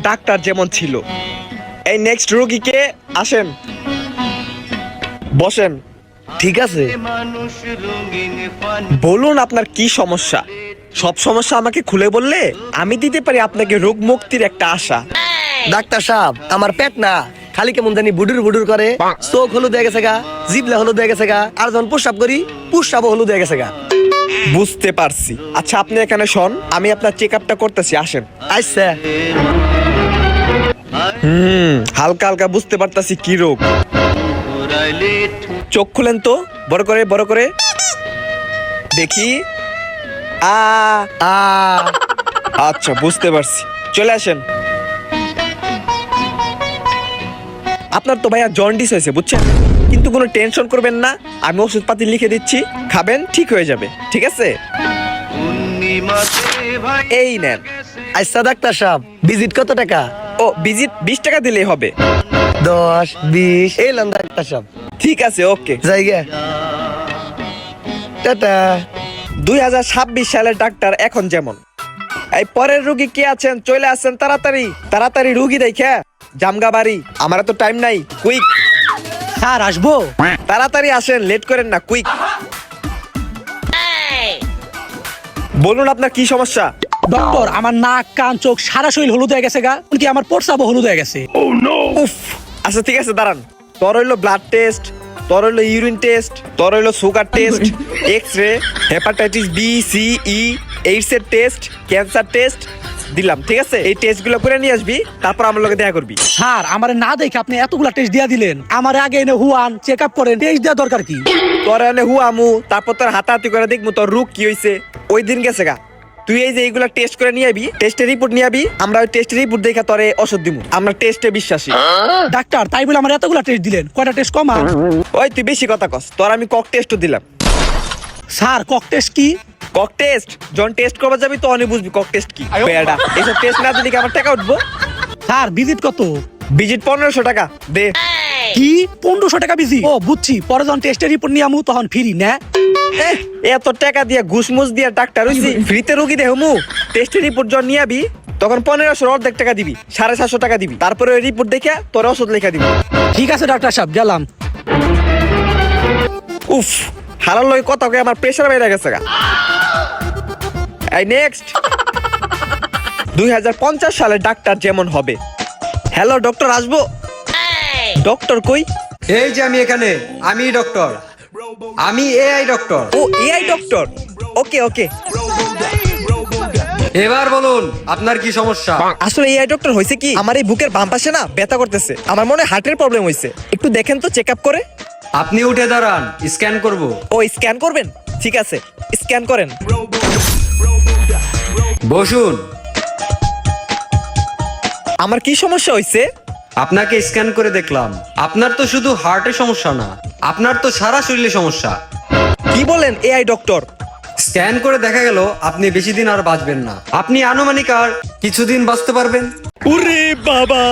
Doctor যেমন ছিল। এই নেক্সট রোগীকে আসেন, বসেন। ঠিক আছে, বলুন আপনার কি সমস্যা। সব সমস্যা আমাকে খুলে বললে আমি দিতে পারি আপনাকে রোগ মুক্তির একটা আশা। ডাক্তার সাহেব আমার পেট না খালি কেমন জানি বুডুর বুডুর করে, চোখ হলুদ হয়ে গেছে গা, জিভলা হলুদ হয়ে গেছে গা, আর যখন প্রস্রাব করি প্রস্রাবও হলুদ হয়ে গেছে গা। বুঝতে পারছি। আচ্ছা আপনি এখানে শোন, আমি আপনার চেক আপটা করতেছি, আসেন। আচ্ছা, হালকা হালকা বুঝতে পারতাছি কি রোগ। চোখ খুলেন তো, বড় করে বড় করে দেখি। আ আ আচ্ছা বুঝতে পারছি, চলে আসেন। আপনার তো ভাইয়া জন্ডিস হয়েছে বুঝছেন, কিন্তু কোনো টেনশন করবেন না, আমি ওষুধপাতি লিখে দিচ্ছি, খাবেন ঠিক হয়ে যাবে, ঠিক আছে? এই নেন। আচ্ছা ডাক্তার সাহেব, ভিজিট কত টাকা? ও ভিজিট 20 টাকা দিলেই হবে। 10, 20 এলাম ডাক্তার সাহেব। ঠিক আছে, ওকে। জায়গা টাটা। 2026 সালের ডাক্তার এখন যেমন। এই পরের রুগী কে আছেন, চলে আসেন তাড়াতাড়ি তাড়াতাড়ি, রুগী দেখে জামগা বাড়ি, আমার তো টাইম নাই, কুইক। স্যার আসবো? তাড়াতাড়ি আসেন, লেট করেন না, কুইক। বলুন আপনার কি সমস্যা। ডক্টর আমার নাক কান চোখ সারা শরীর হলুদ হয়ে গেছে গা, কি আমার প্রস্রাবও হলুদ হয়ে গেছে। উফ, আচ্ছা ঠিক আছে দাঁড়ান। তোর হইলো ব্লাড টেস্ট, তোর হইলো ইউরিন টেস্ট, তোর হইলো sugar test, X ray, hepatitis B C E, AIDS এর টেস্ট, ক্যান্সার টেস্ট দিলাম, ঠিক আছে? এই টেস্ট গুলো করে নিয়ে আসবি, তারপর আমার লগে দেখা করবি। স্যার আমারে না দেখে আপনি এতগুলা টেস্ট দিয়া দিলেন, আমার আগে এনে হুয়ান চেক আপ করেন, টেস্ট দেওয়া দরকার কি? তোর এনে হুয়ামু, তারপর তোর হাতাহাতি করে দেখবো তোর রোগ কি হইছে। ওই দিন গেছে গা, তুই এই যে এইগুলা টেস্ট করে নিয়ে আবি, টেস্টের রিপোর্ট নিয়ে আবি, আমরা ওই টেস্টের রিপোর্ট দেখে তোরে ওষুধ দিমু, আমরা টেস্টে বিশ্বাসী। ডাক্তার তাই বলে আমার এতগুলা টেস্ট দিলেন, কয়টা টেস্ট কমা? ওই তুই বেশি কথা কস, তোর আমি কক টেস্টও দিলাম। স্যার কক টেস্ট কি? কক টেস্ট যখন টেস্ট করবা যাবি তো অনেক বুঝবি কক টেস্ট কি। বেয়াডা, এইসব টেস্ট না দিলে কি আমার টাকা উঠবো? স্যার ভিজিট কত? ভিজিট 1500 টাকা দে। কি 1500 টাকা ভিজিট? ও বুঝছি, পরে যখন টেস্টের রিপোর্ট নিয়ে আমু তখন ফ্রি না? এত টাকা দিয়ে ঘুষমুষ দিয়ে ডাক্তার হইছি, ফ্রিতে রোগী দেহমু। টেস্টের রিপোর্ট যখন নিয়ে আবি তখন 1500 অর্ধেক টাকা দিবি, 750 টাকা দিবি, তারপরে ওই রিপোর্ট দেখে তোর ওষুধ লেখা দিবি। ঠিক আছে ডাক্তার সাহেব, গেলাম। উফ, হারার লগে কথা কয়ে আমার প্রেসার বেড়ে গেছে গা। এই নেক্সট 2050 সালে ডাক্তার যেমন হবে। হ্যালো ডক্টর, আসবো? ডক্টর কই? এই যে আমি এখানে, আমি ডক্টর, আমি এআই ডক্টর। ও এআই ডক্টর, ওকে ওকে। এবার বলুন আপনার কি সমস্যা? আসলে এআই ডক্টর হইছে কি, আমার এই বুকের বাম পাশে না ব্যথা করতেছে, আমার মনে হয় হার্টের প্রবলেম হইছে, একটু দেখেন তো চেক আপ করে। আপনি উঠে দাঁড়ান, স্ক্যান করব। ও স্ক্যান করবেন, ঠিক আছে স্ক্যান করেন। বসুন। আমার কি সমস্যা হইছে? আপনাকে স্ক্যান করে দেখলাম, আপনার তো শুধু হার্টের সমস্যা না, আপনার তো সারা শরীরে সমস্যা। কি বলেন এআই ডক্টর? স্ক্যান করে দেখা গেল আপনি বেশি দিন আর বাঁচবেন না, আপনি আনুমানিক আর কিছুদিন বাঁচতে পারবেন। ওরে বাবা।